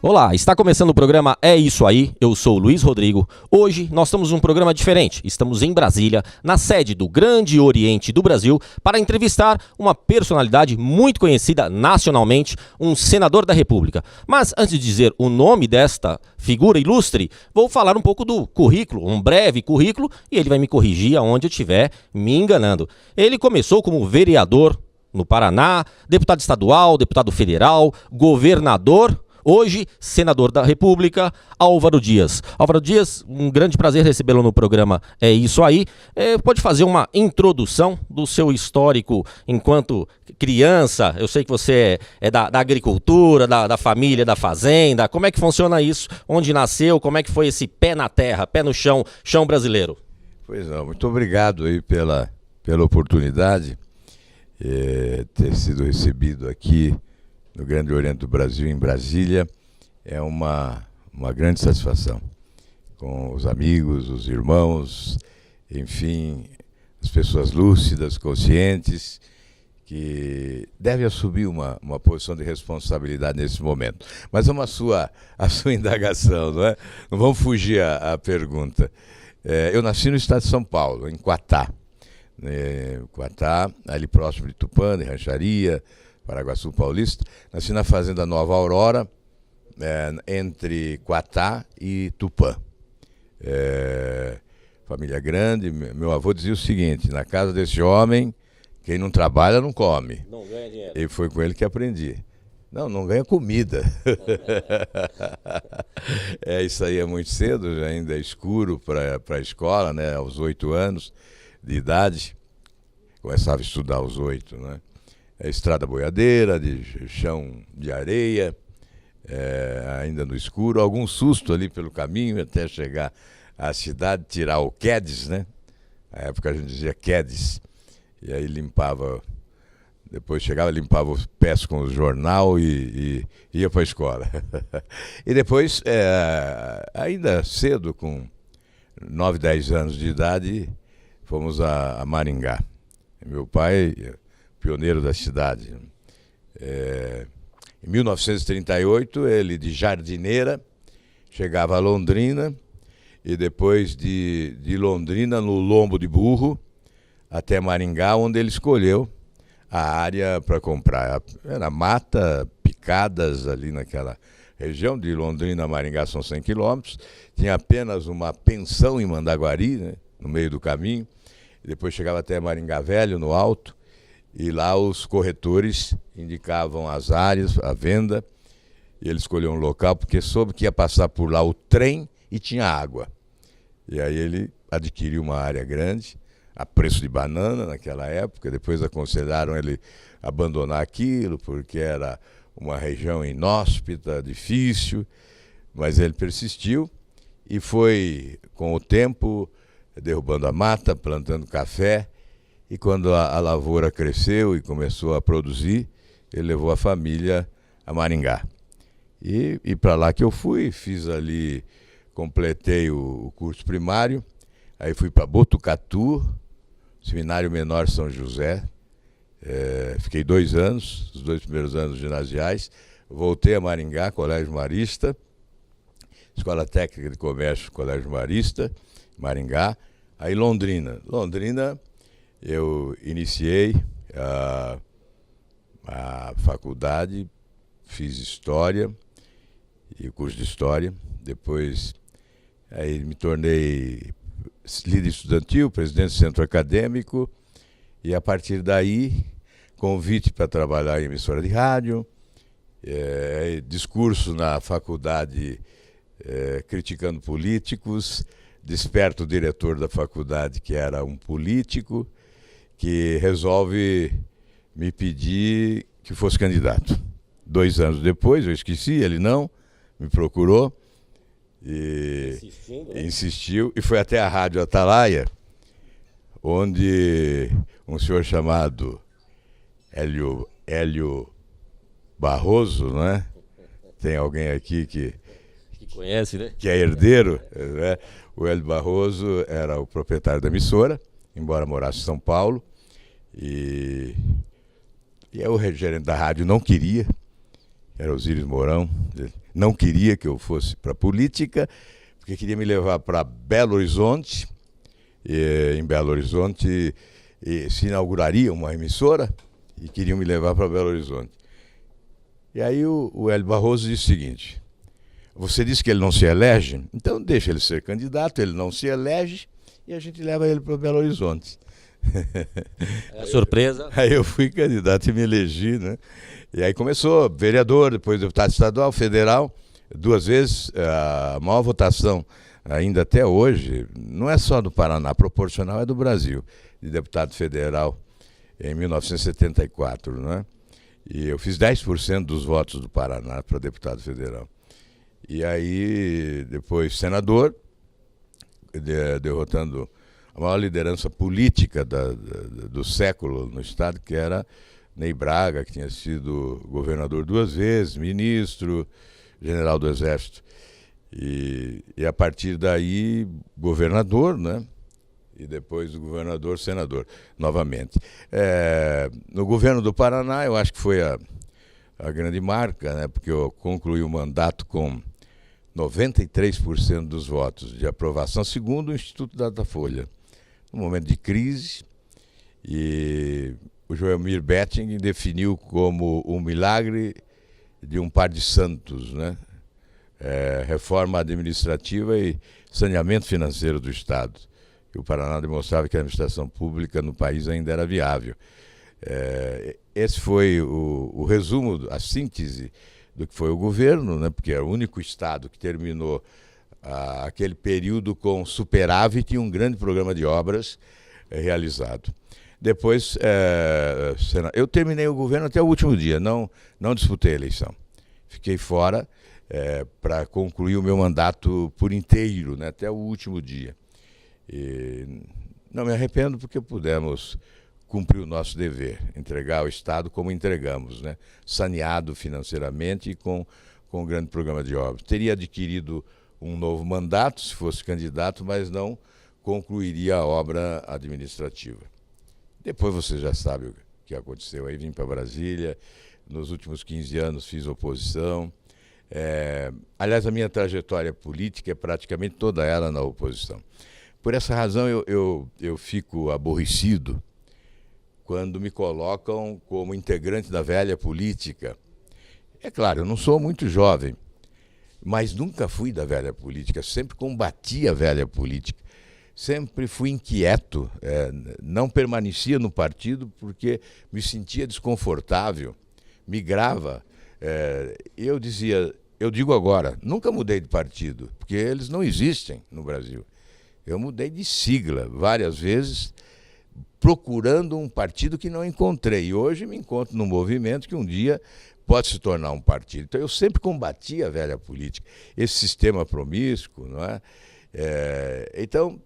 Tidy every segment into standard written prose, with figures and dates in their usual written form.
Olá, está começando o programa É Isso Aí, eu sou o Luiz Rodrigo. Hoje nós estamos num programa diferente, estamos em Brasília, na sede do Grande Oriente do Brasil, para entrevistar uma personalidade muito conhecida nacionalmente, um senador da República. Mas antes de dizer o nome desta figura ilustre, vou falar um pouco do currículo, um breve currículo, e ele vai me corrigir aonde eu estiver me enganando. Ele começou como vereador no Paraná, deputado estadual, deputado federal, governador. Hoje, senador da República, Álvaro Dias. Álvaro Dias, um grande prazer recebê-lo no programa É Isso Aí. Pode fazer uma introdução do seu histórico enquanto criança? Eu sei que você é da agricultura, da família, da fazenda. Como é que funciona isso? Onde nasceu? Como é que foi esse pé na terra, pé no chão, chão brasileiro? Pois não, muito obrigado aí pela oportunidade de ter sido recebido aqui no Grande Oriente do Brasil, em Brasília. É uma grande satisfação com os amigos, os irmãos, enfim, as pessoas lúcidas, conscientes, que devem assumir uma posição de responsabilidade nesse momento. Mas é a sua indagação, não é? Não vamos fugir à pergunta. Eu nasci no estado de São Paulo, em Quatá. Quatá, ali próximo de Tupã, de Rancharia, Paraguaçu Paulista. Nasci na fazenda Nova Aurora, entre Quatá e Tupã. Família grande. Meu avô dizia o seguinte: na casa desse homem, quem não trabalha não come. Não ganha dinheiro. E foi com ele que aprendi. Não ganha comida. Isso aí é muito cedo, ainda é escuro para a escola, né? Aos 8 anos de idade. Começava a estudar aos 8, né? Estrada boiadeira, de chão de areia, ainda no escuro, algum susto ali pelo caminho até chegar à cidade, tirar o Quedes, né? Na época a gente dizia Quedes, e aí limpava, depois chegava, limpava os pés com o jornal e ia para a escola. E depois, ainda cedo, com 9, 10 anos de idade, fomos a Maringá. Meu pai, pioneiro da cidade. Em 1938, ele de jardineira chegava a Londrina, e depois de Londrina, no lombo de burro, até Maringá, onde ele escolheu a área para comprar. Era mata, picadas ali naquela região. De Londrina a Maringá são 100 quilômetros. Tinha apenas uma pensão em Mandaguari, né, no meio do caminho. Depois chegava até Maringá Velho, no alto. E lá os corretores indicavam as áreas, a venda, e ele escolheu um local porque soube que ia passar por lá o trem e tinha água. E aí ele adquiriu uma área grande, a preço de banana naquela época. Depois aconselharam ele abandonar aquilo porque era uma região inóspita, difícil, mas ele persistiu e foi, com o tempo, derrubando a mata, plantando café. E quando a lavoura cresceu e começou a produzir, ele levou a família a Maringá. E para lá que eu fui, fiz ali, completei o curso primário, aí fui para Botucatu, Seminário Menor São José, fiquei 2 anos, os 2 primeiros anos ginasiais, voltei a Maringá, Colégio Marista, Escola Técnica de Comércio, Colégio Marista, Maringá, aí Londrina. Eu iniciei a faculdade, fiz História e o curso de História. Depois aí me tornei líder estudantil, presidente do centro acadêmico, e a partir daí, convite para trabalhar em emissora de rádio, discurso na faculdade criticando políticos, desperta o diretor da faculdade, que era um político, que resolve me pedir que fosse candidato. 2 anos depois, eu esqueci, ele não, me procurou e insistiu, e foi até a Rádio Atalaia, onde um senhor chamado Hélio Barroso, não é? Tem alguém aqui que conhece, né? Que é herdeiro, né? O Hélio Barroso era o proprietário da emissora, embora morasse em São Paulo, e o gerente da rádio não queria, era Osíris Mourão. não queria que eu fosse para a política, porque queria me levar para Belo Horizonte. Em Belo Horizonte se inauguraria uma emissora e queriam me levar para Belo Horizonte. E aí o Hélio Barroso disse o seguinte: você disse que ele não se elege, então deixa ele ser candidato, ele não se elege e a gente leva ele para Belo Horizonte. Surpresa. Aí eu fui candidato e me elegi, né? E aí começou vereador, depois deputado estadual, federal, 2 vezes. A maior votação ainda até hoje, não é só do Paraná, proporcional é do Brasil, de deputado federal em 1974, né? E eu fiz 10% dos votos do Paraná para deputado federal. E aí, depois, senador, derrotando a maior liderança política do século no Estado, que era Ney Braga, que tinha sido governador 2 vezes, ministro, general do Exército. E a partir daí, governador, né? E depois do governador, senador, novamente. No governo do Paraná, eu acho que foi a grande marca, né? Porque eu concluí o mandato com 93% dos votos de aprovação, segundo o Instituto Datafolha. Num momento de crise, e o Joelmir Betting definiu como um milagre de um par de santos, né? Reforma administrativa e saneamento financeiro do Estado. E o Paraná demonstrava que a administração pública no país ainda era viável. Esse foi o resumo, a síntese do que foi o governo, né? Porque era o único Estado que terminou aquele período com superávit e um grande programa de obras realizado. Depois, eu terminei o governo até o último dia, não disputei a eleição. Fiquei fora para concluir o meu mandato por inteiro, né, até o último dia. E não me arrependo porque pudemos cumprir o nosso dever, entregar ao Estado como entregamos, né, saneado financeiramente e com um grande programa de obras. Teria adquirido um novo mandato se fosse candidato, mas não concluiria a obra administrativa. Depois você já sabe o que aconteceu. Aí vim para Brasília, nos últimos 15 anos fiz oposição. Aliás, a minha trajetória política é praticamente toda ela na oposição. Por essa razão eu fico aborrecido quando me colocam como integrante da velha política. É claro, eu não sou muito jovem, mas nunca fui da velha política, sempre combati a velha política. Sempre fui inquieto, não permanecia no partido porque me sentia desconfortável, migrava. Eu digo agora, nunca mudei de partido, porque eles não existem no Brasil. Eu mudei de sigla várias vezes, procurando um partido que não encontrei. E hoje me encontro num movimento que um dia pode se tornar um partido. Então eu sempre combati a velha política, esse sistema promíscuo, não é? Então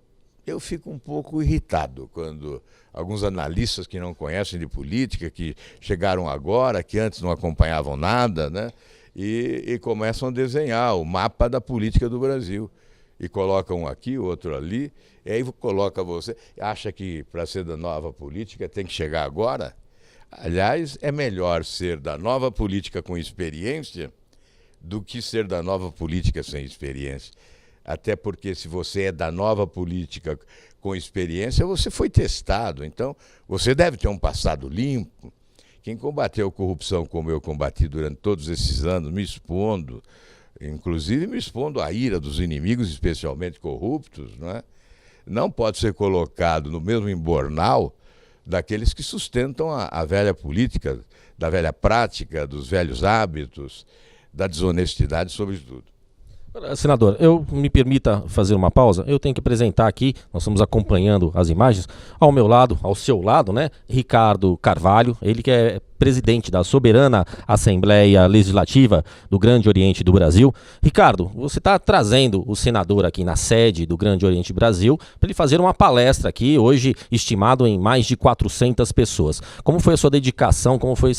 eu fico um pouco irritado quando alguns analistas que não conhecem de política, que chegaram agora, que antes não acompanhavam nada, né? E começam a desenhar o mapa da política do Brasil. E colocam um aqui, outro ali, e aí coloca você. Acha que para ser da nova política tem que chegar agora? Aliás, é melhor ser da nova política com experiência do que ser da nova política sem experiência. Até porque se você é da nova política com experiência, você foi testado. Então, você deve ter um passado limpo. Quem combateu a corrupção como eu combati durante todos esses anos, me expondo, inclusive me expondo à ira dos inimigos, especialmente corruptos, não pode ser colocado no mesmo embornal daqueles que sustentam a velha política, da velha prática, dos velhos hábitos, da desonestidade, sobretudo. Senador, me permita fazer uma pausa. Eu tenho que apresentar aqui, nós estamos acompanhando as imagens, ao meu lado, ao seu lado, né, Ricardo Carvalho, ele que é presidente da Soberana Assembleia Legislativa do Grande Oriente do Brasil. Ricardo, você está trazendo o senador aqui na sede do Grande Oriente Brasil para ele fazer uma palestra aqui, hoje estimado em mais de 400 pessoas. Como foi a sua dedicação, como foi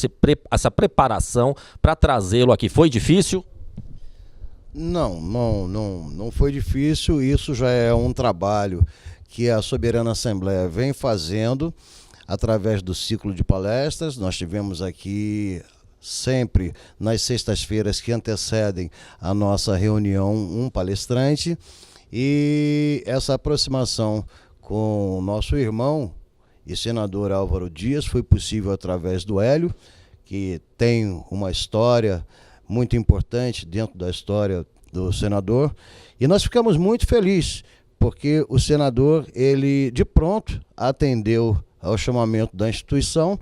essa preparação para trazê-lo aqui? Foi difícil? Não foi difícil. Isso já é um trabalho que a Soberana Assembleia vem fazendo através do ciclo de palestras. Nós tivemos aqui sempre nas sextas-feiras que antecedem a nossa reunião, um palestrante. E essa aproximação com o nosso irmão e senador Álvaro Dias foi possível através do Hélio, que tem uma história muito importante dentro da história do senador. E nós ficamos muito felizes, porque o senador, ele de pronto atendeu ao chamamento da instituição,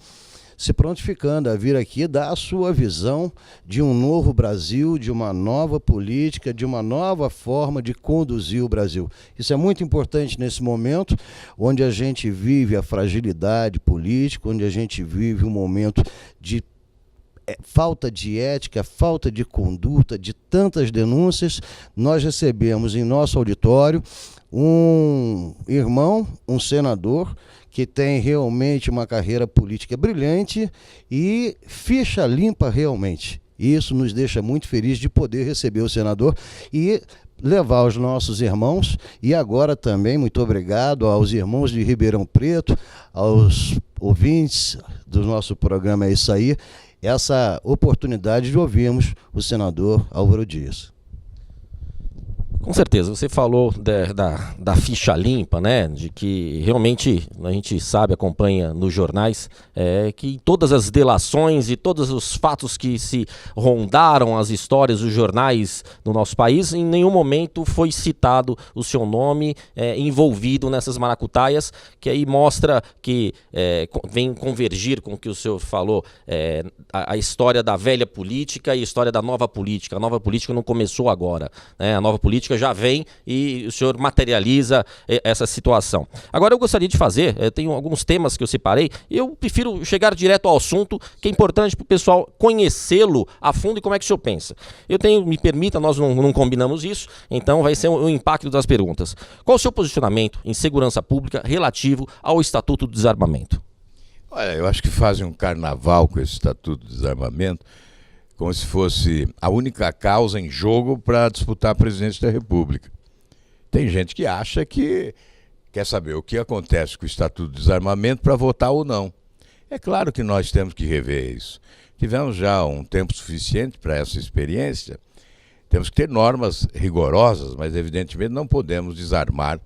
se prontificando a vir aqui dar a sua visão de um novo Brasil, de uma nova política, de uma nova forma de conduzir o Brasil. Isso é muito importante nesse momento, onde a gente vive a fragilidade política, onde a gente vive um momento de falta de ética, falta de conduta, de tantas denúncias. Nós recebemos em nosso auditório um irmão, um senador, que tem realmente uma carreira política brilhante e ficha limpa realmente. Isso nos deixa muito felizes de poder receber o senador e levar os nossos irmãos, e agora também muito obrigado aos irmãos de Ribeirão Preto, aos ouvintes do nosso programa É Isso Aí, essa oportunidade de ouvirmos o senador Álvaro Dias. Com certeza, você falou da ficha limpa, né? De que realmente a gente sabe, acompanha nos jornais, que todas as delações e todos os fatos que se rondaram as histórias dos jornais do nosso país, em nenhum momento foi citado o seu nome envolvido nessas maracutaias, que aí mostra que vem convergir com o que o senhor falou, a história da velha política e a história da nova política. A nova política não começou agora, né? A nova política já vem e o senhor materializa essa situação. Agora eu gostaria de fazer, tenho alguns temas que eu separei, e eu prefiro chegar direto ao assunto, que é importante para o pessoal conhecê-lo a fundo e como é que o senhor pensa. Me permita, nós não combinamos isso, então vai ser o impacto das perguntas. Qual o seu posicionamento em segurança pública relativo ao Estatuto do Desarmamento? Olha, eu acho que fazem um carnaval com esse Estatuto do Desarmamento, como se fosse a única causa em jogo para disputar a presidência da República. Tem gente que acha que quer saber o que acontece com o Estatuto do Desarmamento para votar ou não. É claro que nós temos que rever isso. Tivemos já um tempo suficiente para essa experiência. Temos que ter normas rigorosas, mas evidentemente não podemos desarmar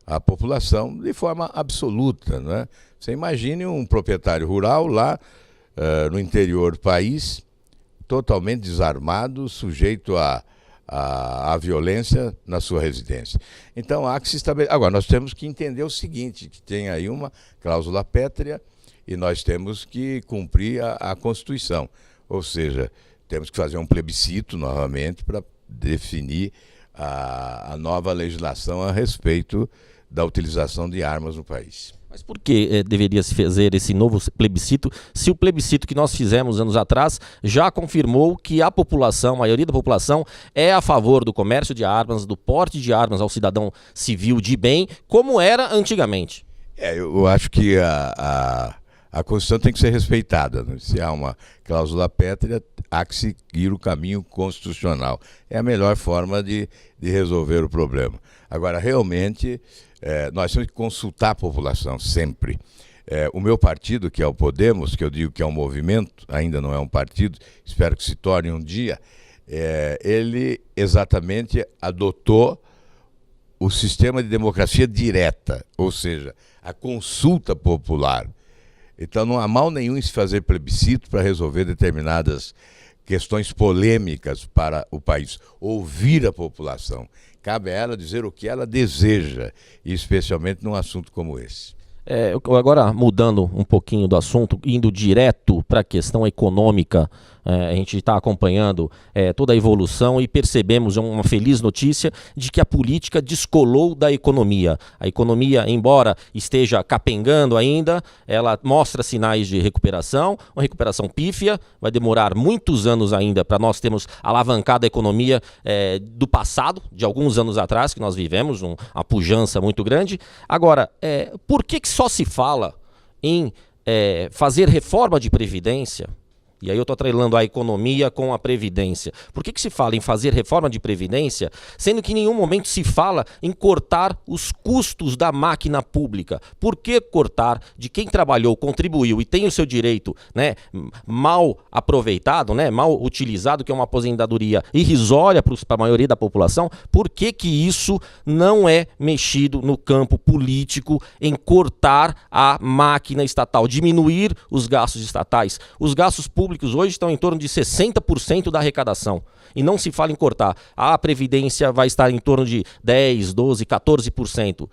a população de forma absoluta, não é? Você imagine um proprietário rural lá no interior do país, totalmente desarmado, sujeito à violência na sua residência. Então há que se estabelecer. Agora, nós temos que entender o seguinte, que tem aí uma cláusula pétrea e nós temos que cumprir a Constituição. Ou seja, temos que fazer um plebiscito novamente para definir a nova legislação a respeito da utilização de armas no país. Mas por que deveria se fazer esse novo plebiscito, se o plebiscito que nós fizemos anos atrás já confirmou que a população, a maioria da população, é a favor do comércio de armas, do porte de armas ao cidadão civil de bem, como era antigamente? Eu acho que a Constituição tem que ser respeitada, né? Se há uma cláusula pétrea, há que seguir o caminho constitucional. É a melhor forma de resolver o problema. Agora, realmente, nós temos que consultar a população sempre. O meu partido, que é o Podemos, que eu digo que é um movimento, ainda não é um partido, espero que se torne um dia, ele exatamente adotou o sistema de democracia direta, ou seja, a consulta popular. Então não há mal nenhum em se fazer plebiscito para resolver determinadas questões polêmicas para o país. Ouvir a população. Cabe a ela dizer o que ela deseja, e especialmente num assunto como esse. Agora, mudando um pouquinho do assunto, indo direto para a questão econômica, a gente está acompanhando toda a evolução e percebemos uma feliz notícia de que a política descolou da economia. A economia, embora esteja capengando ainda, ela mostra sinais de recuperação, uma recuperação pífia, vai demorar muitos anos ainda para nós termos alavancado a economia do passado, de alguns anos atrás, que nós vivemos uma pujança muito grande. Agora, por que só se fala em fazer reforma de previdência e aí eu estou atrelando a economia com a Previdência, por que se fala em fazer reforma de Previdência, sendo que em nenhum momento se fala em cortar os custos da máquina pública? Por que cortar de quem trabalhou, contribuiu e tem o seu direito, né, mal aproveitado, né, mal utilizado, que é uma aposentadoria irrisória para a maioria da população? Por que isso não é mexido no campo político, em cortar a máquina estatal, diminuir os gastos estatais? Os gastos públicos hoje estão em torno de 60% da arrecadação. E não se fala em cortar. A Previdência vai estar em torno de 10, 12, 14%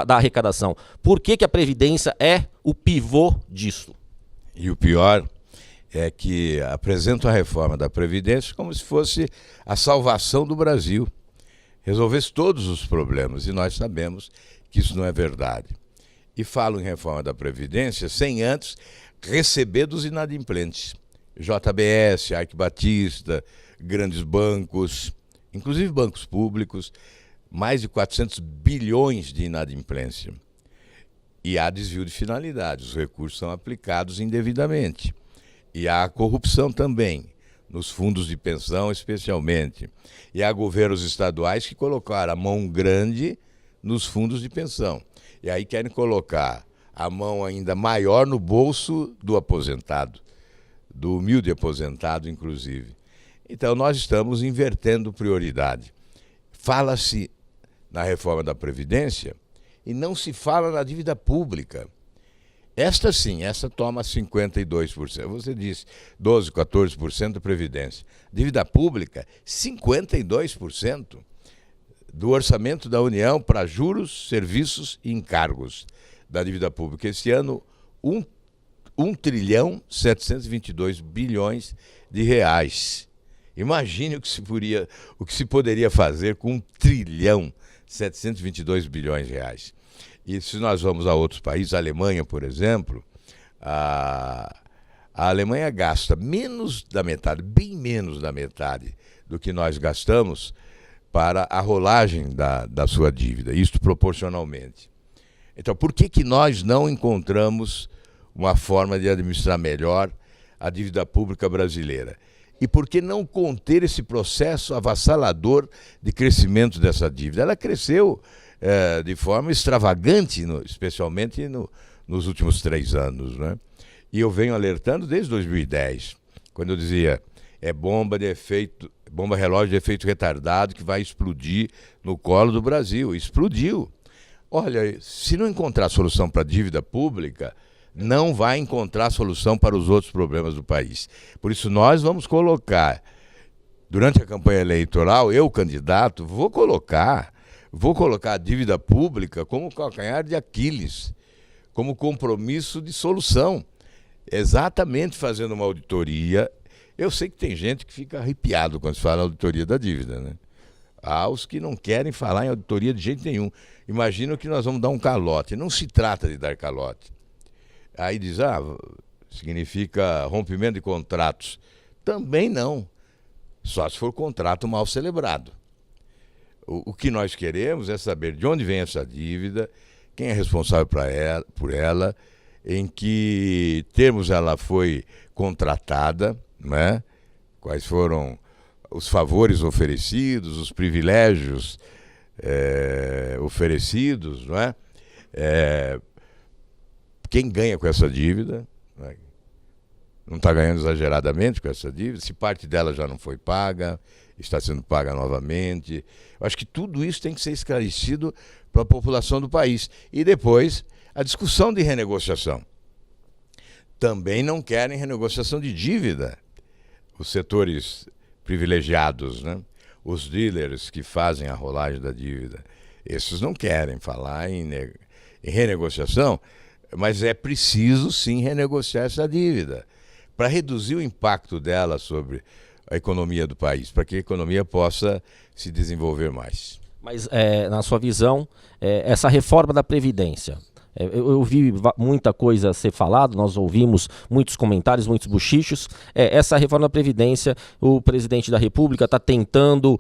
da arrecadação. Por que a Previdência é o pivô disso? E o pior é que apresentam a reforma da Previdência como se fosse a salvação do Brasil, resolvesse todos os problemas, e nós sabemos que isso não é verdade. E falam em reforma da Previdência sem antes receber dos inadimplentes. JBS, Arque Batista, grandes bancos, inclusive bancos públicos, mais de 400 bilhões de inadimplência. E há desvio de finalidade, os recursos são aplicados indevidamente. E há corrupção também, nos fundos de pensão especialmente. E há governos estaduais que colocaram a mão grande nos fundos de pensão. E aí querem colocar a mão ainda maior no bolso do aposentado, do humilde aposentado, inclusive. Então, nós estamos invertendo prioridade. Fala-se na reforma da Previdência e não se fala na dívida pública. Esta sim, essa toma 52%. Você disse 12%, 14% da Previdência. Dívida pública, 52% do orçamento da União para juros, serviços e encargos da dívida pública. Esse ano, 1.722 bilhões de reais. Imagine o que se poderia fazer com 1.722 bilhões de reais. E se nós vamos a outros países, a Alemanha, por exemplo, a Alemanha gasta menos da metade, bem menos da metade do que nós gastamos para a rolagem da sua dívida, isto proporcionalmente. Então, por que nós não encontramos uma forma de administrar melhor a dívida pública brasileira? E por que não conter esse processo avassalador de crescimento dessa dívida? Ela cresceu de forma extravagante, especialmente nos últimos 3 anos, né? E eu venho alertando desde 2010, quando eu dizia, é bomba relógio de efeito retardado que vai explodir no colo do Brasil. Explodiu. Olha, se não encontrar solução para a dívida pública, não vai encontrar solução para os outros problemas do país. Por isso nós vamos colocar, durante a campanha eleitoral, eu, candidato, vou colocar a dívida pública como calcanhar de Aquiles, como compromisso de solução. Exatamente fazendo uma auditoria. Eu sei que tem gente que fica arrepiado quando se fala em auditoria da dívida, né? Há os que não querem falar em auditoria de jeito nenhum. Imaginam que nós vamos dar um calote. Não se trata de dar calote. Aí diz, significa rompimento de contratos. Também não. Só se for contrato mal celebrado. O que nós queremos é saber de onde vem essa dívida, quem é responsável por ela, em que termos ela foi contratada, né? Quais foram os favores oferecidos, os privilégios oferecidos, não é? Quem ganha com essa dívida, né? Não está ganhando exageradamente com essa dívida, se parte dela já não foi paga, está sendo paga novamente. Eu acho que tudo isso tem que ser esclarecido para a população do país. E depois, a discussão de renegociação. Também não querem renegociação de dívida. Os setores privilegiados, né? Os dealers que fazem a rolagem da dívida, esses não querem falar em renegociação, mas é preciso sim renegociar essa dívida para reduzir o impacto dela sobre a economia do país, para que a economia possa se desenvolver mais. Mas, na sua visão, essa reforma da Previdência, eu vi muita coisa ser falado, nós ouvimos muitos comentários, muitos bochichos. Essa reforma da Previdência, o presidente da República está tentando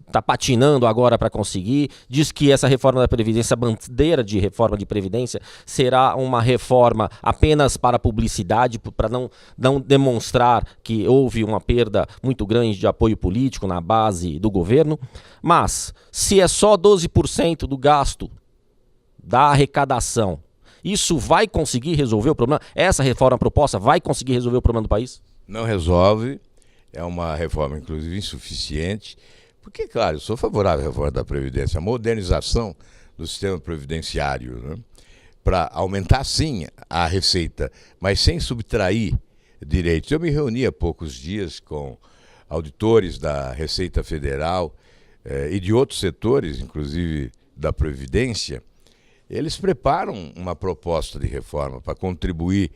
está patinando agora para conseguir. Diz que essa reforma da Previdência, a bandeira de reforma de Previdência, será uma reforma apenas para publicidade, para não demonstrar que houve uma perda muito grande de apoio político na base do governo. Mas, se é só 12% do gasto da arrecadação, isso vai conseguir resolver o problema? Essa reforma proposta vai conseguir resolver o problema do país? Não resolve, é uma reforma inclusive insuficiente, porque, claro, eu sou favorável à reforma da Previdência, a modernização do sistema previdenciário, né? Para aumentar, sim, a receita, mas sem subtrair direitos. Eu me reuni há poucos dias com auditores da Receita Federal e de outros setores, inclusive da Previdência. Eles preparam uma proposta de reforma para contribuir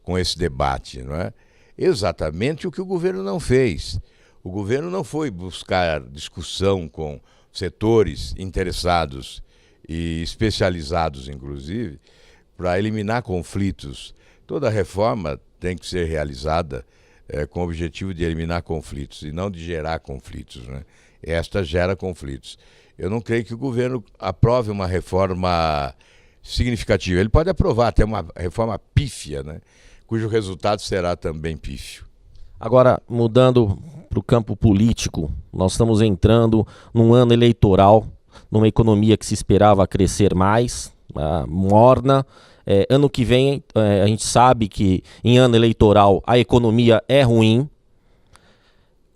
com esse debate, não é? Exatamente o que o governo não fez. O governo não foi buscar discussão com setores interessados e especializados, inclusive, para eliminar conflitos. Toda reforma tem que ser realizada com o objetivo de eliminar conflitos e não de gerar conflitos, né? Esta gera conflitos. Eu não creio que o governo aprove uma reforma significativa. Ele pode aprovar até uma reforma pífia, né? Cujo resultado será também pífio. Agora, mudando para o campo político, nós estamos entrando num ano eleitoral, numa economia que se esperava crescer mais, morna. Ano que vem, a gente sabe que em ano eleitoral a economia é ruim.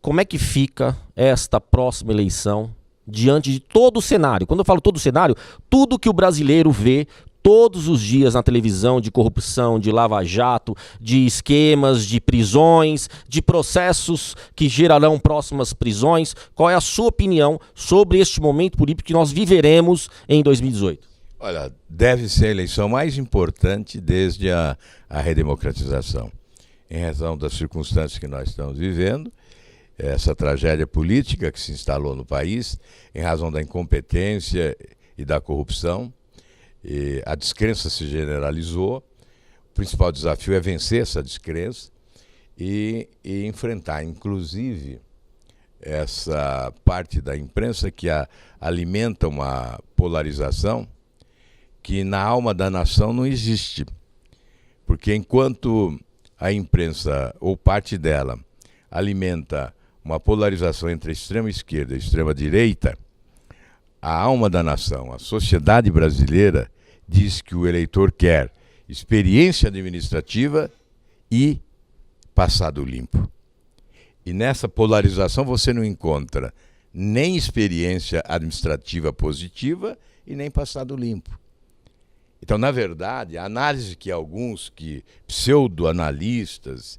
Como é que fica esta próxima eleição diante de todo o cenário? Quando eu falo todo o cenário, tudo que o brasileiro vê todos os dias na televisão, de corrupção, de lava-jato, de esquemas, de prisões, de processos que gerarão próximas prisões. Qual é a sua opinião sobre este momento político que nós viveremos em 2018? Olha, deve ser a eleição mais importante desde a redemocratização. Em razão das circunstâncias que nós estamos vivendo, essa tragédia política que se instalou no país, em razão da incompetência e da corrupção, e a descrença se generalizou. O principal desafio é vencer essa descrença e enfrentar, inclusive, essa parte da imprensa que alimenta uma polarização que na alma da nação não existe. Porque enquanto a imprensa, ou parte dela, alimenta uma polarização entre a extrema esquerda e a extrema direita, a alma da nação, a sociedade brasileira, diz que o eleitor quer experiência administrativa e passado limpo. E nessa polarização você não encontra nem experiência administrativa positiva e nem passado limpo. Então, na verdade, a análise que alguns pseudo-analistas,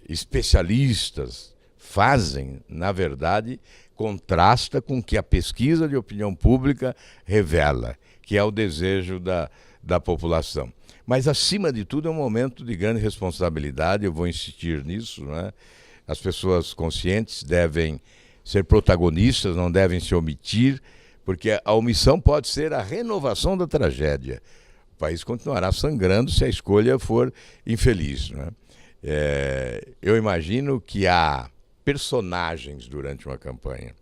especialistas fazem, na verdade, contrasta com o que a pesquisa de opinião pública revela, que é o desejo da população. Mas, acima de tudo, é um momento de grande responsabilidade, eu vou insistir nisso, né? As pessoas conscientes devem ser protagonistas, não devem se omitir, porque a omissão pode ser a renovação da tragédia. O país continuará sangrando se a escolha for infeliz, né? Eu imagino que há personagens durante uma campanha.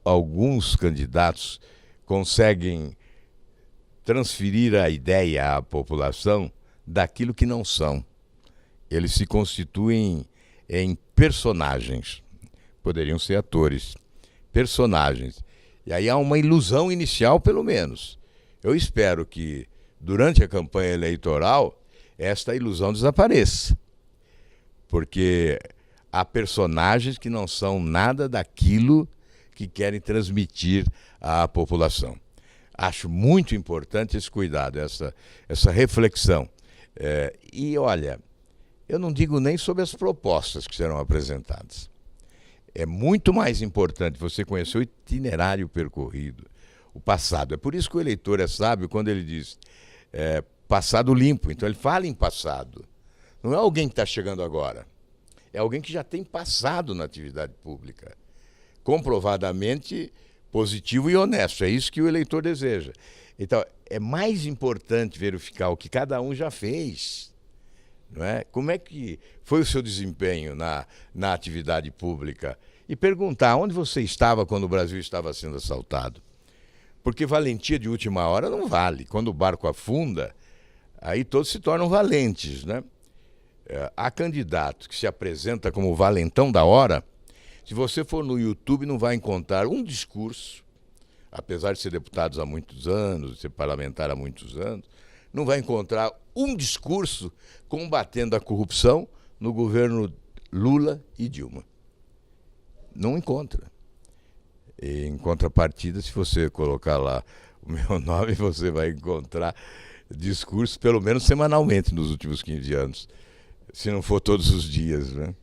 Alguns candidatos conseguem transferir a ideia à população daquilo que não são. Eles se constituem em personagens. Poderiam ser atores. Personagens. E aí há uma ilusão inicial, pelo menos. Eu espero que, durante a campanha eleitoral, esta ilusão desapareça. Porque há personagens que não são nada daquilo que querem transmitir à população. Acho muito importante esse cuidado, essa reflexão. E olha, eu não digo nem sobre as propostas que serão apresentadas. É muito mais importante você conhecer o itinerário percorrido, o passado. É por isso que o eleitor é sábio quando ele diz passado limpo. Então ele fala em passado. Não é alguém que está chegando agora. É alguém que já tem passado na atividade pública. Comprovadamente positivo e honesto. É isso que o eleitor deseja. Então, é mais importante verificar o que cada um já fez. Não é? Como é que foi o seu desempenho na atividade pública? e perguntar onde você estava quando o Brasil estava sendo assaltado. Porque valentia de última hora não vale. Quando o barco afunda, aí todos se tornam valentes, né? Há candidato que se apresenta como valentão da hora. Se você for no YouTube, não vai encontrar um discurso, apesar de ser deputados há muitos anos, de ser parlamentar há muitos anos, não vai encontrar um discurso combatendo a corrupção no governo Lula e Dilma. Não encontra. E, em contrapartida, se você colocar lá o meu nome, você vai encontrar discursos, pelo menos semanalmente, nos últimos 15 anos. Se não for todos os dias, né?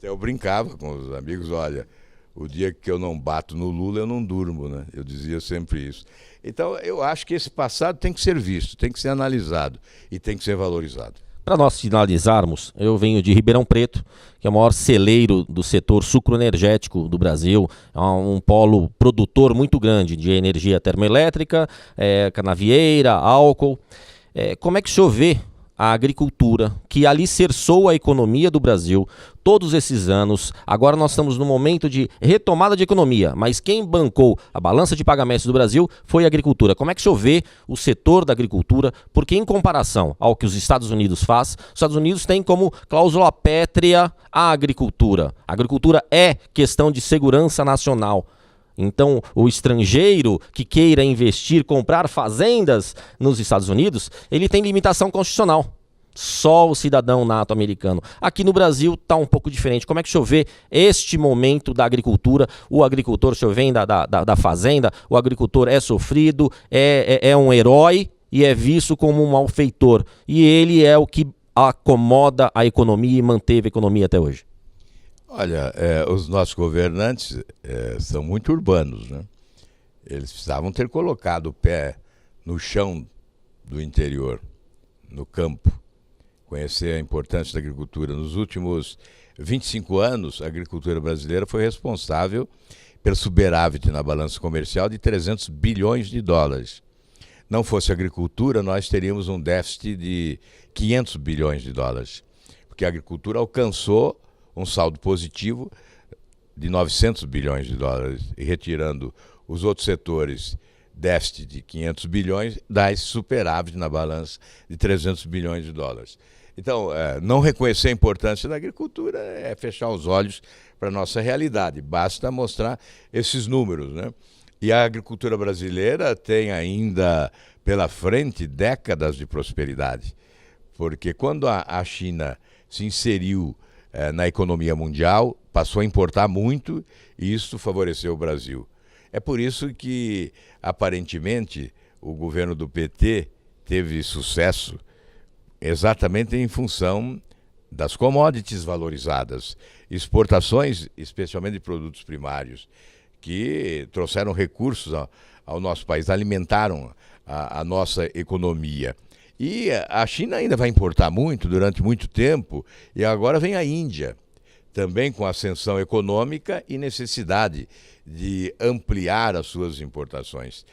Eu brincava com os amigos, olha, o dia que eu não bato no Lula, eu não durmo, né? Eu dizia sempre isso. Então, eu acho que esse passado tem que ser visto, tem que ser analisado e tem que ser valorizado. Para nós finalizarmos, eu venho de Ribeirão Preto, que é o maior celeiro do setor sucroenergético do Brasil, é um polo produtor muito grande de energia termoelétrica, canavieira, álcool. Como é que o senhor vê a agricultura, que alicerçou a economia do Brasil todos esses anos? Agora nós estamos num momento de retomada de economia, mas quem bancou a balança de pagamentos do Brasil foi a agricultura. Como é que o senhor vê o setor da agricultura? Porque em comparação ao que os Estados Unidos faz, os Estados Unidos têm como cláusula pétrea a agricultura. A agricultura é questão de segurança nacional. Então, o estrangeiro que queira investir, comprar fazendas nos Estados Unidos, ele tem limitação constitucional. Só o cidadão nato americano. Aqui no Brasil está um pouco diferente. Como é que o senhor vê este momento da agricultura? O agricultor, o senhor vem da fazenda, o agricultor é sofrido, é um herói e é visto como um malfeitor. E ele é o que acomoda a economia e manteve a economia até hoje. Olha, os nossos governantes são muito urbanos, né? Eles precisavam ter colocado o pé no chão do interior, no campo, conhecer a importância da agricultura. Nos últimos 25 anos, a agricultura brasileira foi responsável pelo superávit na balança comercial de 300 bilhões de dólares. Não fosse a agricultura, nós teríamos um déficit de 500 bilhões de dólares, porque a agricultura alcançou um saldo positivo de 900 bilhões de dólares, e retirando os outros setores, déficit de 500 bilhões, dá esse superávit na balança de 300 bilhões de dólares. Então, não reconhecer a importância da agricultura é fechar os olhos para a nossa realidade, basta mostrar esses números, né? E a agricultura brasileira tem ainda pela frente décadas de prosperidade, porque quando a China se inseriu na economia mundial, passou a importar muito e isso favoreceu o Brasil. É por isso que, aparentemente, o governo do PT teve sucesso exatamente em função das commodities valorizadas, exportações, especialmente de produtos primários, que trouxeram recursos ao nosso país, alimentaram a nossa economia. E a China ainda vai importar muito durante muito tempo, e agora vem a Índia, também com ascensão econômica e necessidade de ampliar as suas importações.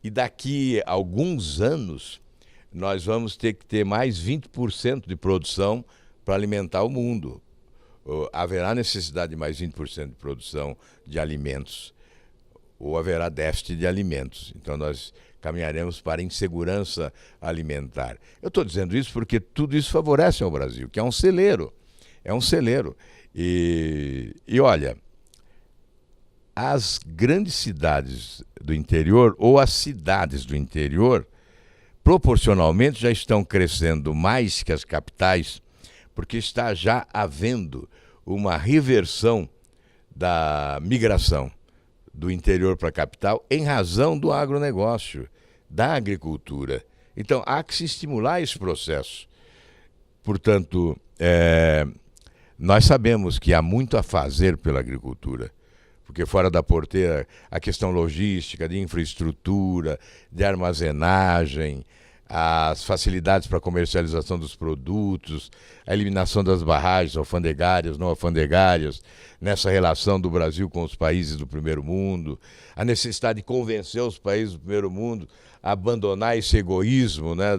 E daqui a alguns anos, nós vamos ter que ter mais 20% de produção para alimentar o mundo. Haverá necessidade de mais 20% de produção de alimentos, ou haverá déficit de alimentos. Então nós caminharemos para a insegurança alimentar. Eu estou dizendo isso porque tudo isso favorece ao Brasil, que é um celeiro. É um celeiro. E olha, as grandes cidades do interior, ou as cidades do interior, proporcionalmente já estão crescendo mais que as capitais, porque está já havendo uma reversão da migração do interior para a capital em razão do agronegócio, da agricultura. Então, há que se estimular esse processo. Portanto, nós sabemos que há muito a fazer pela agricultura, porque fora da porteira a questão logística, de infraestrutura, de armazenagem, as facilidades para a comercialização dos produtos, a eliminação das barragens alfandegárias, não alfandegárias, nessa relação do Brasil com os países do primeiro mundo, a necessidade de convencer os países do primeiro mundo a abandonar esse egoísmo, né,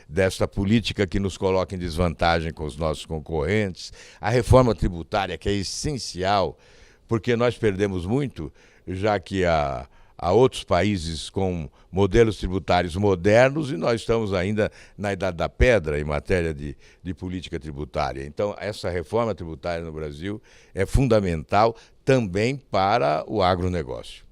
desta política que nos coloca em desvantagem com os nossos concorrentes, a reforma tributária, que é essencial porque nós perdemos muito, já que há outros países com modelos tributários modernos e nós estamos ainda na Idade da Pedra em matéria de política tributária. Então, essa reforma tributária no Brasil é fundamental também para o agronegócio.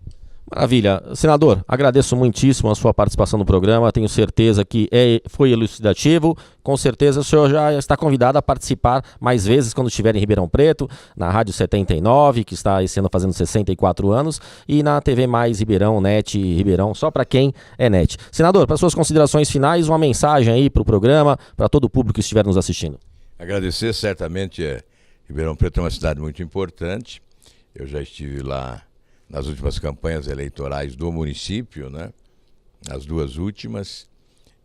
Maravilha. Senador, agradeço muitíssimo a sua participação no programa, tenho certeza que foi elucidativo, com certeza o senhor já está convidado a participar mais vezes quando estiver em Ribeirão Preto, na Rádio 79, que está esse ano fazendo 64 anos, e na TV Mais Ribeirão, NET Ribeirão, só para quem é NET. Senador, para suas considerações finais, uma mensagem aí para o programa, para todo o público que estiver nos assistindo. Agradecer, certamente, Ribeirão Preto é uma cidade muito importante, eu já estive lá nas últimas campanhas eleitorais do município, né? As duas últimas,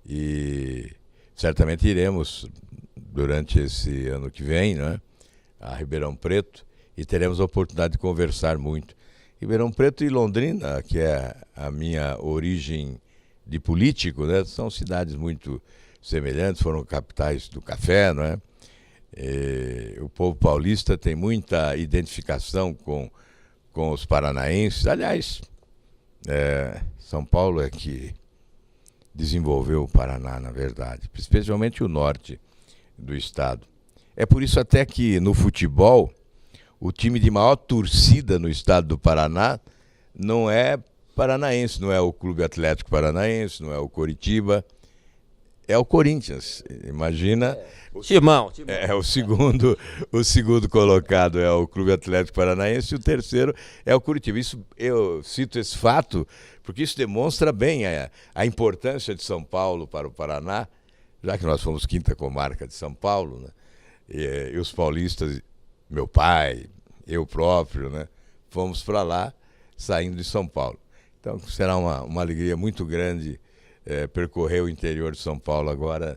e certamente iremos durante esse ano que vem, né? A Ribeirão Preto, e teremos a oportunidade de conversar muito. Ribeirão Preto e Londrina, que é a minha origem de político, né? São cidades muito semelhantes, foram capitais do café, não é? O povo paulista tem muita identificação com os paranaenses. Aliás, São Paulo é que desenvolveu o Paraná, na verdade, especialmente o norte do estado. É por isso até que no futebol, o time de maior torcida no estado do Paraná não é paranaense, não é o Clube Atlético Paranaense, não é o Coritiba, é o Corinthians. Imagina. Timão. O segundo colocado é o Clube Atlético Paranaense e o terceiro é o Curitiba. Eu cito esse fato porque isso demonstra bem a importância de São Paulo para o Paraná, já que nós fomos quinta comarca de São Paulo, né? E os paulistas, meu pai, eu próprio, né? Fomos para lá saindo de São Paulo. Então será uma alegria muito grande percorrer o interior de São Paulo agora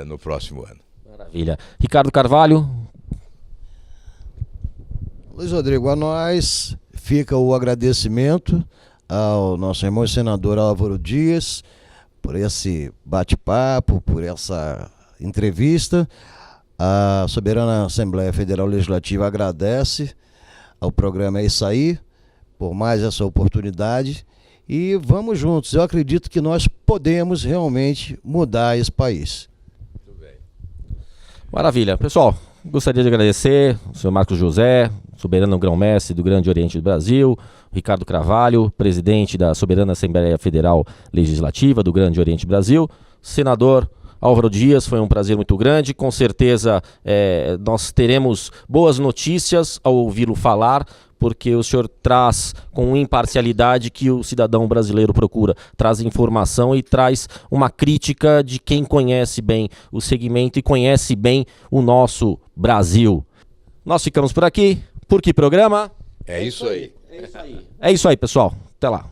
no próximo ano. Maravilha. Ricardo Carvalho. Luiz Rodrigo, a nós fica o agradecimento ao nosso irmão senador Álvaro Dias por esse bate-papo, por essa entrevista. A Soberana Assembleia Federal Legislativa agradece ao programa É Isso Aí por mais essa oportunidade e vamos juntos. Eu acredito que nós podemos realmente mudar esse país. Maravilha. Pessoal, gostaria de agradecer o senhor Marcos José, soberano grão-mestre do Grande Oriente do Brasil, Ricardo Carvalho, presidente da Soberana Assembleia Federal Legislativa do Grande Oriente do Brasil, senador Álvaro Dias, foi um prazer muito grande, com certeza nós teremos boas notícias ao ouvi-lo falar, porque o senhor traz com imparcialidade que o cidadão brasileiro procura, traz informação e traz uma crítica de quem conhece bem o segmento e conhece bem o nosso Brasil. Nós ficamos por aqui, por que programa? É isso aí. É isso aí, pessoal. Até lá.